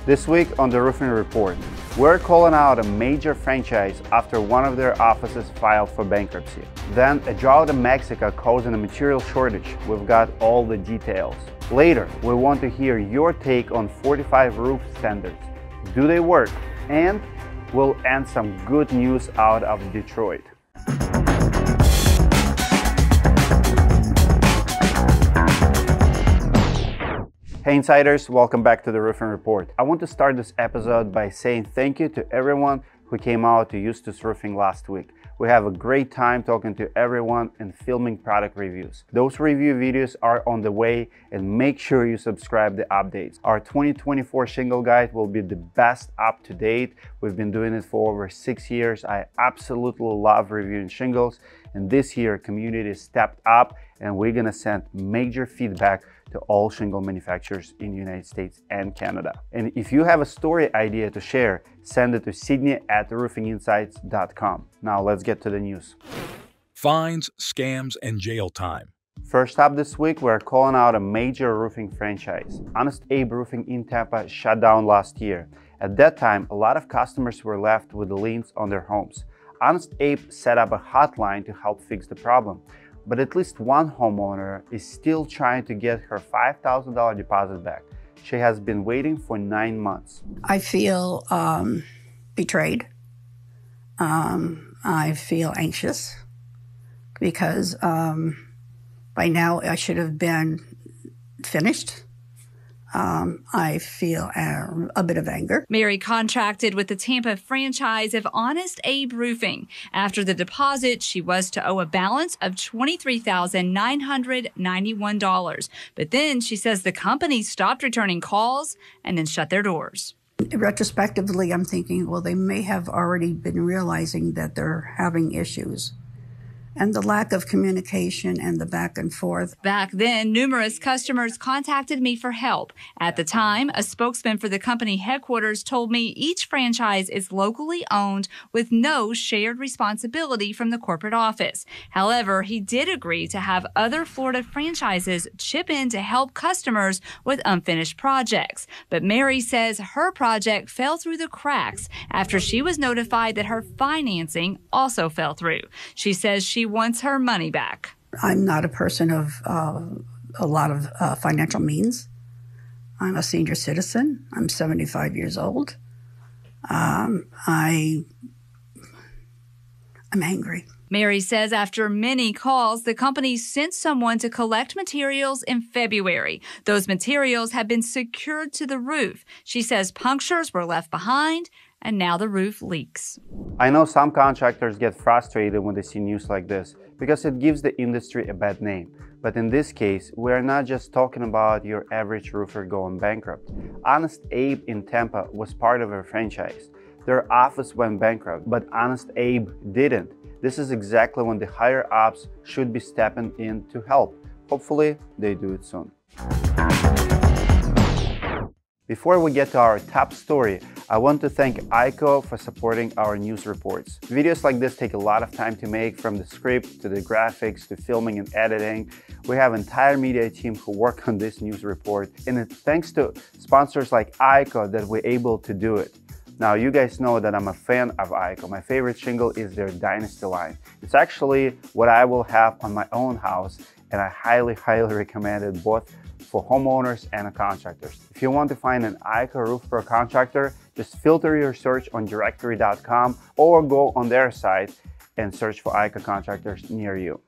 This week on the Roofing Report, we're calling out a major franchise after one of their offices filed for bankruptcy. Then a drought in Mexico causing a material shortage. We've got all the details. Later, we want to hear your take on Fortified roof standards. Do they work? And we'll end some good news out of Detroit. Hey Insiders, welcome back to the Roofing Report. I want to start this episode by saying thank you to everyone who came out to Eustis Roofing last week. We have a great time talking to everyone and filming product reviews. Those review videos are on the way, and make sure you subscribe to updates. Our 2024 shingle guide will be the best up to date. We've been doing it for over 6 years. I absolutely love reviewing shingles, and this year community stepped up and we're gonna send major feedback to all shingle manufacturers in the United States and Canada. And if you have a story idea to share, send it to Sydney@roofinginsights.com. Now let's get to the news. Fines, scams, and jail time. First up this week, we're calling out a major roofing franchise. Honest Abe Roofing in Tampa shut down last year. At that time, a lot of customers were left with liens on their homes. Honest Abe set up a hotline to help fix the problem. But at least one homeowner is still trying to get her $5,000 deposit back. She has been waiting for 9 months. I feel betrayed. I feel anxious because by now I should have been finished. I feel a bit of anger. Mary contracted with the Tampa franchise of Honest Abe Roofing. After the deposit, she was to owe a balance of $23,991. But then she says the company stopped returning calls and then shut their doors. Retrospectively, I'm thinking, well, they may have already been realizing that they're having issues. And the lack of communication and the back and forth. Back then, numerous customers contacted me for help. At the time, a spokesman for the company headquarters told me each franchise is locally owned with no shared responsibility from the corporate office. However, he did agree to have other Florida franchises chip in to help customers with unfinished projects. But Mary says her project fell through the cracks after she was notified that her financing also fell through. She says she wants her money back. I'm not a person of a lot of financial means. I'm a senior citizen. I'm 75 years old. I'm angry. Mary says after many calls, the company sent someone to collect materials in February. Those materials have been secured to the roof. She says punctures were left behind, and now the roof leaks. I know some contractors get frustrated when they see news like this because it gives the industry a bad name. But in this case, we are not just talking about your average roofer going bankrupt. Honest Abe in Tampa was part of a franchise. Their office went bankrupt, but Honest Abe didn't. This is exactly when the higher ups should be stepping in to help. Hopefully, they do it soon. Before we get to our top story, I want to thank ICO for supporting our news reports. Videos like this take a lot of time to make, from the script to the graphics to filming and editing. We have an entire media team who work on this news report, and it's thanks to sponsors like ICO that we're able to do it. Now, you guys know that I'm a fan of ICO. My favorite shingle is their Dynasty line. It's actually what I will have on my own house, and I highly recommend it both for homeowners and contractors. If you want to find an ICO Roof Pro contractor, just filter your search on directory.com or go on their site and search for ICO contractors near you.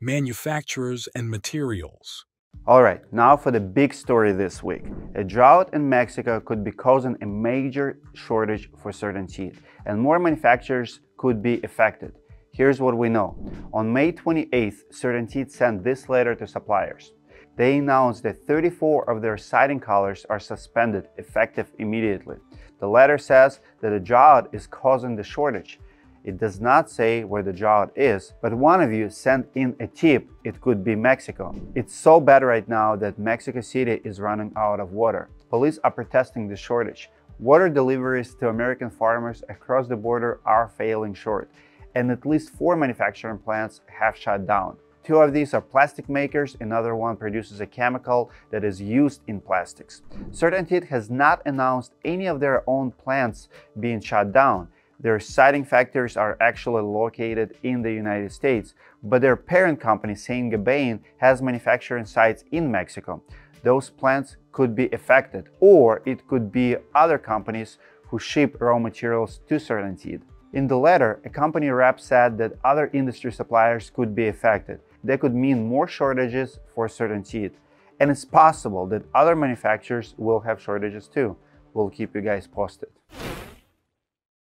Manufacturers and materials. All right, now for the big story this week. A drought in Mexico could be causing a major shortage for Certainteed, and more manufacturers could be affected. Here's what we know. On May 28th, Certainteed sent this letter to suppliers. They announced that 34 of their siding colors are suspended, effective immediately. The letter says that a drought is causing the shortage. It does not say where the drought is, but one of you sent in a tip. It could be Mexico. It's so bad right now that Mexico City is running out of water. Police are protesting the shortage. Water deliveries to American farmers across the border are failing short, and at least 4 manufacturing plants have shut down. Two of these are plastic makers, another one produces a chemical that is used in plastics. Certainteed has not announced any of their own plants being shut down. Their siding factories are actually located in the United States, but their parent company, Saint-Gobain, has manufacturing sites in Mexico. Those plants could be affected, or it could be other companies who ship raw materials to Certainteed. In the letter, a company rep said that other industry suppliers could be affected. That could mean more shortages for Certainteed. And it's possible that other manufacturers will have shortages too. We'll keep you guys posted.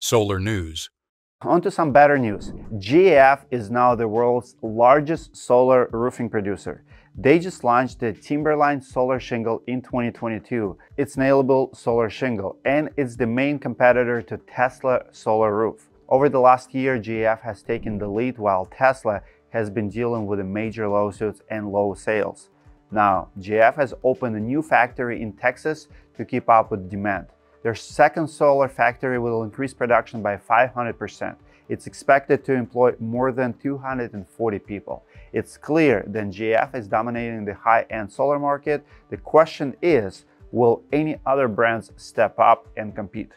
Solar news. On to some better news. GAF is now the world's largest solar roofing producer. They just launched the Timberline solar shingle in 2022. It's nailable solar shingle, and it's the main competitor to Tesla solar roof. Over the last year, GAF has taken the lead while Tesla has been dealing with the major lawsuits and low sales. Now, GAF has opened a new factory in Texas to keep up with demand. Their second solar factory will increase production by 500%. It's expected to employ more than 240 people. It's clear that GAF is dominating the high-end solar market. The question is, will any other brands step up and compete?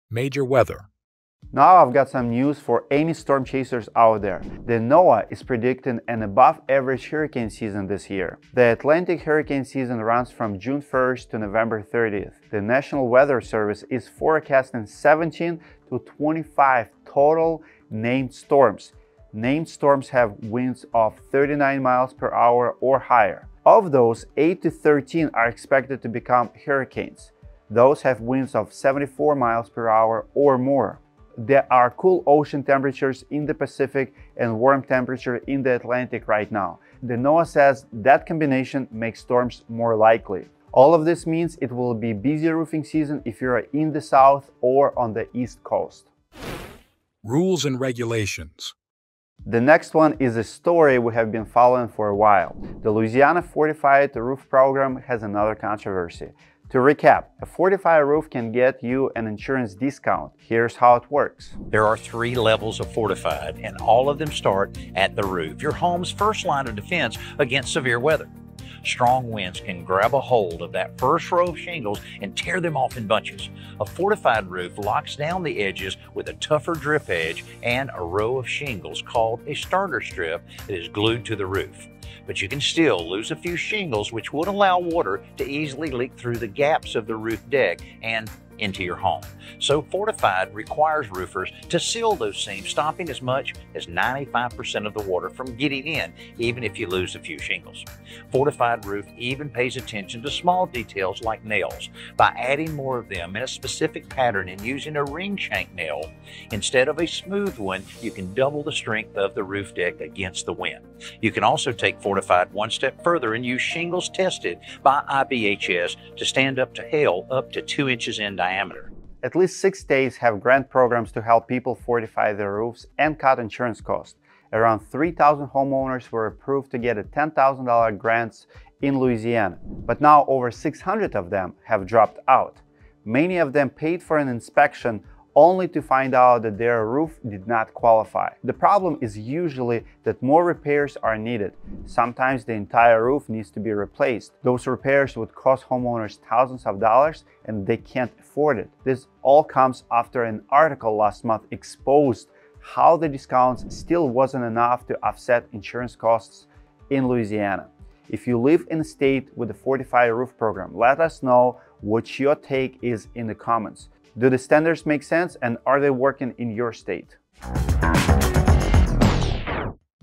Major weather. Now I've got some news for any storm chasers out there. The NOAA is predicting an above-average hurricane season this year. The Atlantic hurricane season runs from June 1st to November 30th. The National Weather Service is forecasting 17 to 25 total named storms. Named storms have winds of 39 miles per hour or higher. Of those, 8 to 13 are expected to become hurricanes. Those have winds of 74 miles per hour or more. There are cool ocean temperatures in the Pacific and warm temperature in the Atlantic right now. The NOAA says that combination makes storms more likely. All of this means it will be busy roofing season if you're in the south or on the east coast. Rules and regulations. The next one is a story we have been following for a while. The Louisiana Fortified Roof Program has another controversy. To recap, a fortified roof can get you an insurance discount. Here's how it works. There are 3 levels of fortified, and all of them start at the roof, your home's first line of defense against severe weather. Strong winds can grab a hold of that first row of shingles and tear them off in bunches. A fortified roof locks down the edges with a tougher drip edge and a row of shingles called a starter strip that is glued to the roof. But you can still lose a few shingles, which would allow water to easily leak through the gaps of the roof deck and into your home. So Fortified requires roofers to seal those seams, stopping as much as 95% of the water from getting in, even if you lose a few shingles. Fortified Roof even pays attention to small details like nails by adding more of them in a specific pattern and using a ring shank nail. Instead of a smooth one, you can double the strength of the roof deck against the wind. You can also take Fortified one step further and use shingles tested by IBHS to stand up to hail up to 2 inches in diameter. At least 6 states have grant programs to help people fortify their roofs and cut insurance costs. Around 3,000 homeowners were approved to get a $10,000 grants in Louisiana, but now over 600 of them have dropped out. Many of them paid for an inspection only to find out that their roof did not qualify. The problem is usually that more repairs are needed. Sometimes the entire roof needs to be replaced. Those repairs would cost homeowners thousands of dollars and they can't afford it. This all comes after an article last month exposed how the discounts still wasn't enough to offset insurance costs in Louisiana. If you live in a state with a Fortified Roof program, let us know what your take is in the comments. Do the standards make sense, and are they working in your state?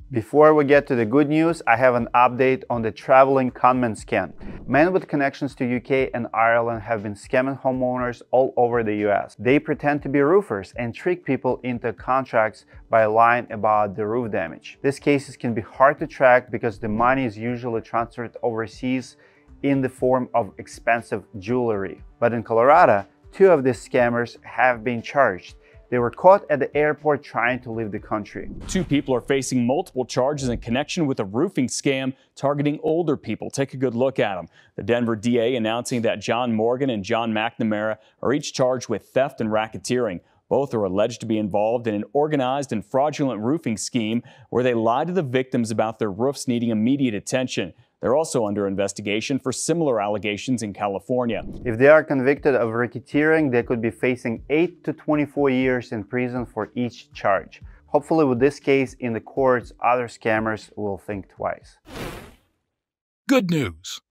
Before we get to the good news, I have an update on the traveling conman scam. Men with connections to UK and Ireland have been scamming homeowners all over the US. They pretend to be roofers and trick people into contracts by lying about the roof damage. These cases can be hard to track because the money is usually transferred overseas in the form of expensive jewelry. But in Colorado, 2 of these scammers have been charged. They were caught at the airport trying to leave the country. 2 people are facing multiple charges in connection with a roofing scam targeting older people. Take a good look at them. The Denver DA announcing that John Morgan and John McNamara are each charged with theft and racketeering. Both are alleged to be involved in an organized and fraudulent roofing scheme where they lied to the victims about their roofs needing immediate attention. They're also under investigation for similar allegations in California. If they are convicted of racketeering, they could be facing 8 to 24 years in prison for each charge. Hopefully with this case in the courts, other scammers will think twice. Good news.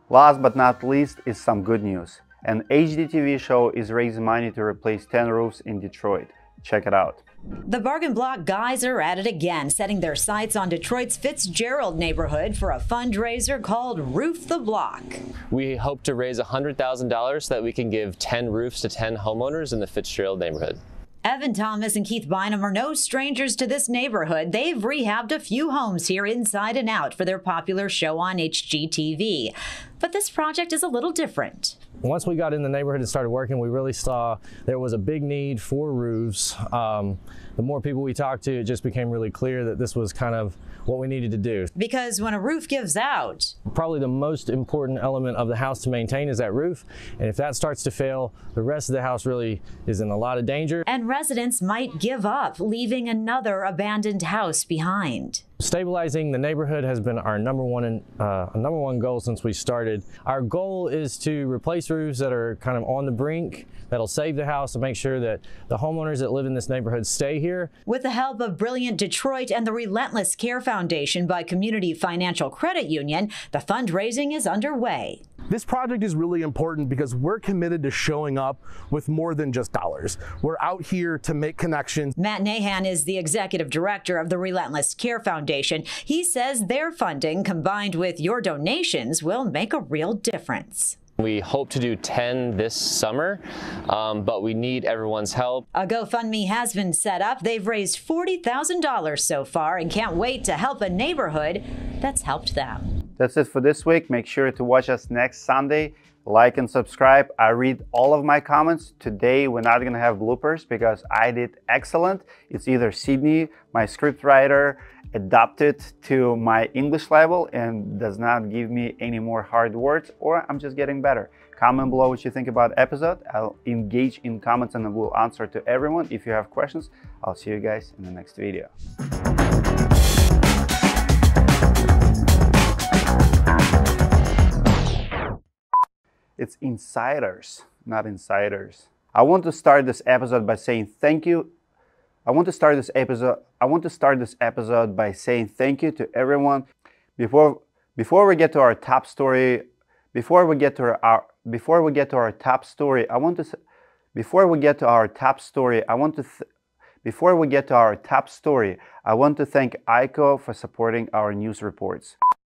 Last but not least is some good news. An HGTV show is raising money to replace 10 roofs in Detroit. Check it out. The Bargain Block guys are at it again, setting their sights on Detroit's Fitzgerald neighborhood for a fundraiser called Roof the Block. We hope to raise $100,000 so that we can give 10 roofs to 10 homeowners in the Fitzgerald neighborhood. Evan Thomas and Keith Bynum are no strangers to this neighborhood. They've rehabbed a few homes here inside and out for their popular show on HGTV. But this project is a little different. Once we got in the neighborhood and started working, we really saw there was a big need for roofs. The more people we talked to, it just became really clear that this was kind of what we needed to do. Because when a roof gives out, probably the most important element of the house to maintain is that roof. And if that starts to fail, the rest of the house really is in a lot of danger. And residents might give up, leaving another abandoned house behind. Stabilizing the neighborhood has been our number one goal since we started. Our goal is to replace roofs that are kind of on the brink, that'll save the house and make sure that the homeowners that live in this neighborhood stay here. With the help of Brilliant Detroit and the Relentless Care Foundation by Community Financial Credit Union, the fundraising is underway. This project is really important because we're committed to showing up with more than just dollars. We're out here to make connections. Matt Nahan is the executive director of the Relentless Care Foundation. He says their funding, combined with your donations, will make a real difference. We hope to do 10 this summer, but we need everyone's help. A GoFundMe has been set up. They've raised $40,000 so far and can't wait to help a neighborhood that's helped them. That's it for this week. Make sure to watch us next Sunday. Like and subscribe. I read all of my comments. Today we're not gonna have bloopers because I did excellent. It's either Sydney, my script writer, adapted to my English level and does not give me any more hard words, or I'm just getting better. Comment below what you think about the episode. I'll engage in comments and I will answer to everyone. If you have questions, I'll see you guys in the next video. It's insiders, not insiders. I want to start this episode by saying thank you. I want to start this episode by saying thank you to everyone. Before we get to our top story, I want to thank ICO for supporting our news reports.